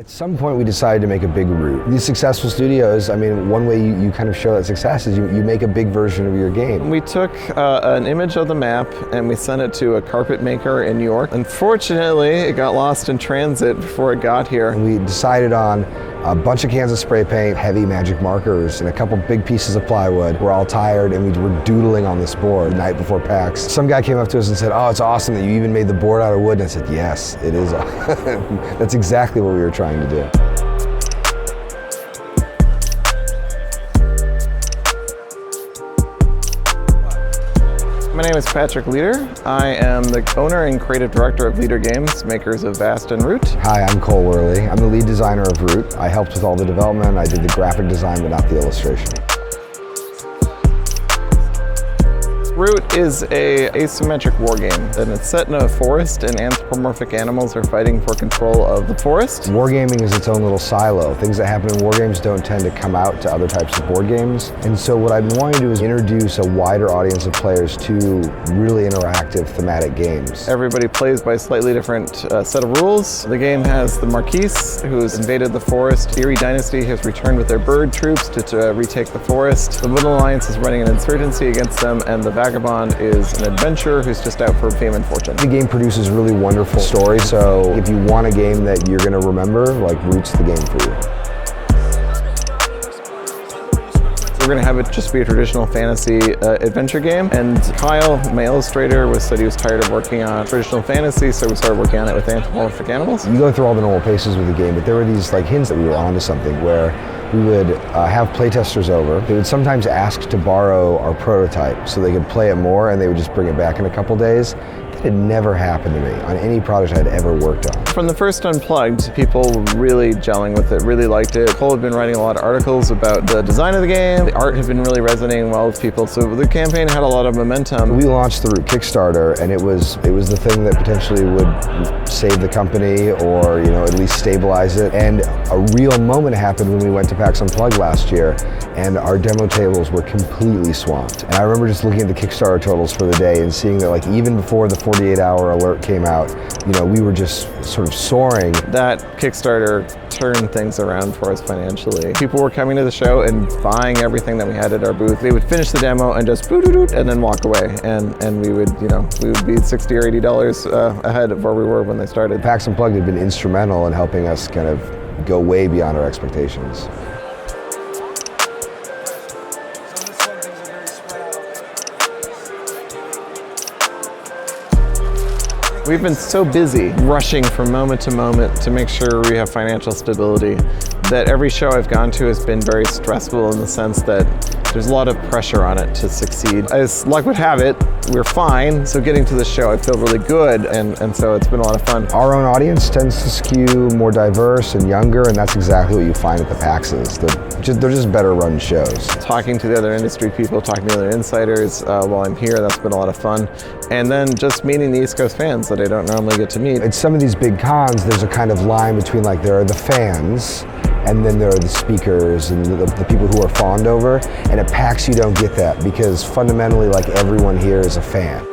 At some point we decided to make a big route. These successful studios, I mean, one way you kind of show that success is you make a big version of your game. We took an image of the map and we sent it to a carpet maker in New York. Unfortunately, it got lost in transit before it got here. And we decided on a bunch of cans of spray paint, heavy magic markers, and a couple big pieces of plywood. We're all tired and we were doodling on this board the night before PAX. Some guy came up to us and said, "Oh, it's awesome that you even made the board out of wood." And I said, "Yes, it is." That's exactly what we were trying to do. My name is Patrick Leader. I am the owner and creative director of Leader Games, makers of Vast and Root. Hi, I'm Cole Worley. I'm the lead designer of Root. I helped with all the development. I did the graphic design, but not the illustration. Root is an asymmetric war game, and it's set in a forest, and anthropomorphic animals are fighting for control of the forest. Wargaming is its own little silo. Things that happen in war games don't tend to come out to other types of board games. And so what I've been wanting to do is introduce a wider audience of players to really interactive thematic games. Everybody plays by a slightly different set of rules. The game has the Marquis, who has invaded the forest. The Erie Dynasty has returned with their bird troops to retake the forest. The Woodland Alliance is running an insurgency against them, and the Vagabond is an adventurer who's just out for fame and fortune. The game produces really wonderful stories, so if you want a game that you're going to remember, like Root's the game for you. We're going to have it just be a traditional fantasy adventure game, and Kyle, my illustrator, said he was tired of working on traditional fantasy, so we started working on it with anthropomorphic animals. You go through all the normal paces with the game, but there were these like hints that we were onto something where we would have playtesters over. They would sometimes ask to borrow our prototype so they could play it more, and they would just bring it back in a couple days. That had never happened to me on any project I'd ever worked on. From the first Unplugged, people were really gelling with it, really liked it. Cole had been writing a lot of articles about the design of the game. The art had been really resonating well with people, so the campaign had a lot of momentum. We launched the Root Kickstarter, and it was the thing that potentially would save the company, or at least stabilize it. And a real moment happened when we went to PAX Unplugged last year, and our demo tables were completely swamped. And I remember just looking at the Kickstarter totals for the day and seeing that, like, even before the 48-hour alert came out, we were just sort of soaring. That Kickstarter turned things around for us financially. People were coming to the show and buying everything that we had at our booth. They would finish the demo and just and then walk away, and we would be $60 or $80 ahead of where we were when they started. PAX Unplugged had been instrumental in helping us kind of go way beyond our expectations. We've been so busy rushing from moment to moment to make sure we have financial stability that every show I've gone to has been very stressful in the sense that there's a lot of pressure on it to succeed. As luck would have it, we're fine, so getting to the show I feel really good, and so it's been a lot of fun. Our own audience tends to skew more diverse and younger, and that's exactly what you find at the PAXs. They're just better run shows. Talking to the other industry people, talking to the other insiders while I'm here, that's been a lot of fun. And then just meeting the East Coast fans that I don't normally get to meet. At some of these big cons, there's a kind of line between, like, there are the fans, and then there are the speakers and the people who are fawned over. And at PAX you don't get that, because fundamentally, like, everyone here is a fan.